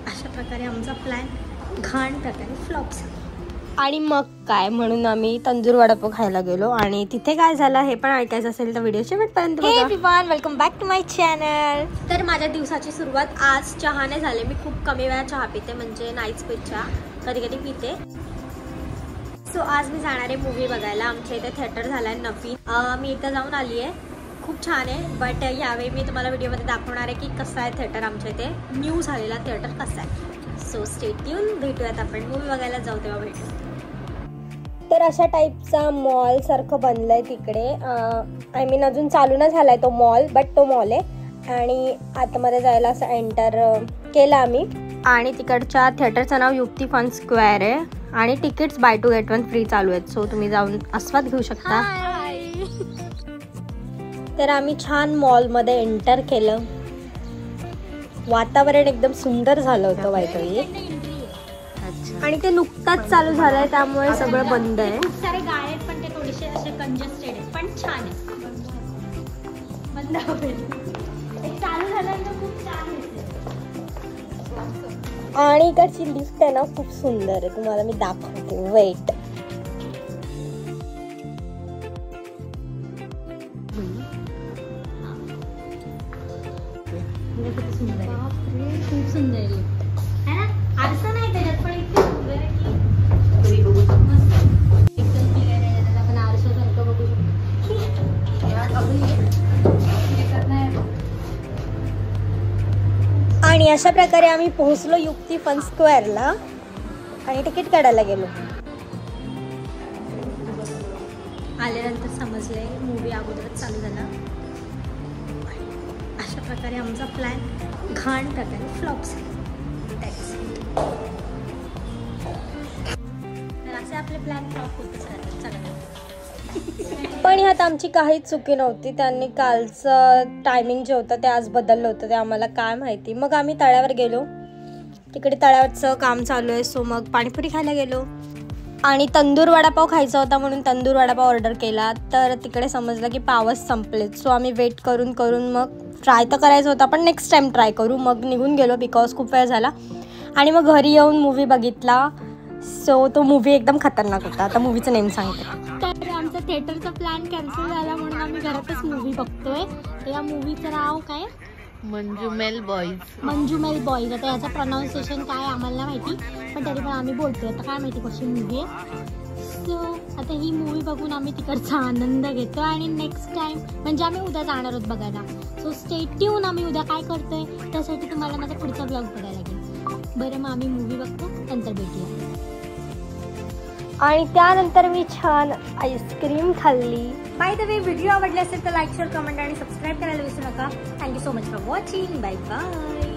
अशा प्रकारे आमचा प्लॅन घाण प्रकारे फ्लॉप झाला. आणि मग काय म्हणून आम्ही तंदूर वडापाव खायला गेलो आणि तिथे काय झालं हे पण ऐकायचं असेल तर व्हिडिओ शेवटपर्यंत बघा. Hey everyone, welcome back to my channel. तर माझ्या दिवसाची सुरुवात आज चहाने झाली. मी खूप कमी वेळा चहा पिते, म्हणजे नाहीच पित चहा, कधी कधी पिते. सो आज मी जाणार आहे मूवी बघायला. आमच्या इथे थिएटर झाला आहे नवीन. मी इथं जाऊन आली आहे, खूप छान आहे. बट यावेळी मी तुम्हाला व्हिडिओमध्ये दाखवणार आहे की कसं आहे थिएटर. आमच्या इथे न्यू झालेला थिएटर कसा आहे. So stay tune. भेटूयात आपण मूवी बघायला जाऊ तेव्हा भेटू. तर अशा टाईपचा मॉल सारखं बनलंय तिकडे. आय मीन अजून चालू नाही झालाय तो मॉल, बट तो मॉल आहे. आणि आतमध्ये जायला असं एंटर केलं आम्ही. आणि तिकडच्या थिएटरचं नाव युक्ती फन स्क्वेअर आहे आणि तिकीट्स बाय 2 get 1 फ्री चालू आहेत. सो तुम्ही जाऊन आस्वाद घेऊ शकता. तर आम्ही छान मॉलमध्ये एंटर केलं. वातावरण एकदम सुंदर झालं होतं बायतरी. आणि ते नुकताच चालू झालंय त्यामुळे सगळं बंद आहे. खूप सारे गाळे आहेत पण ते थोडेसे असे कंजेस्टेड आहेत, पण छान आहे. बंद होईल चालू झाल्यानंतर खूप छान दिसते. आणि इकडची लिफ्ट आहे ना खूप सुंदर आहे, तुम्हाला मी दाखवते. वेट. खूप सुंदर आहे लिफ्ट है ना. आरसा नाही त्याच्यात पण इतकं सुंदर आहे की एकदम क्लिअर आहे. त्यात आपण आरशासारखं बघू शकतो. आणि अशा प्रकारे आम्ही पोहोचलो युक्ती फन स्क्वेअरला आणि तिकीट काढायला गेलो. आल्यानंतर समजलंय मूवी अगोदरच चालू झाला. अशा प्रकारे आमचा प्लॅन घाण प्रकारे फ्लॉप झाला. तर असे आपले प्लॅन फ्लॉप होतच राहतात सगळ्यांना. पण ह्यात आमची काहीच चुकी नव्हती. त्यांनी कालचं टायमिंग जे होतं ते आज बदललं होतं, ते आम्हाला काय माहिती. मग आम्ही तळ्यावर गेलो. तिकडे तळ्यावरचं काम चालू आहे, सो मग पाणीपुरी खायला गेलो. आणि तंदूर वडापाव खायचा होता म्हणून तंदूर वडापाव ऑर्डर केला. तर तिकडे समजलं की पावच संपलेत. सो आम्ही वेट करून करून मग ट्राय तर करायचं होता, पण नेक्स्ट टाईम ट्राय करू. मग निघून गेलो बिकॉज खूप वेळ झाला. आणि मग घरी येऊन मूवी बघितला. सो तो मूवी एकदम खतरनाक होता. आता मूवीचं नेम सांगते. तर आमचा थिएटरचा प्लॅन कॅन्सल झाला म्हणून आम्ही घरातच मूवी बघतोय. तर या मूवीचं नाव काय? मंजुमेल बॉईज. मंजुमेल बॉईज. आता याचं प्रोनाऊन्सिएशन काय आम्हाला माहिती, पण तरी पण आम्ही बोलतोय. आता काय माहिती कशी मूवी आहे. सो आता ही मूवी बघून आम्ही तिकडचा आनंद घेतो. आणि नेक्स्ट टाइम म्हणजे आम्ही उद्या जाणार आहोत बघायला. So stay tune. आम्ही उद्या काय करतोय त्यासाठी तुम्हाला माझा पुढचा ब्लॉग बघायला लागेल. बरं, मग आम्ही मूवी बघतो, नंतर भेटूया. आणि त्यानंतर मी छान आईस्क्रीम खाल्ली. बाय द वे, व्हिडिओ आवडले असेल तर लाईक, शेअर, कमेंट आणि सबस्क्राईब करायला विसरू नका. Thank you so much for watching. Bye bye.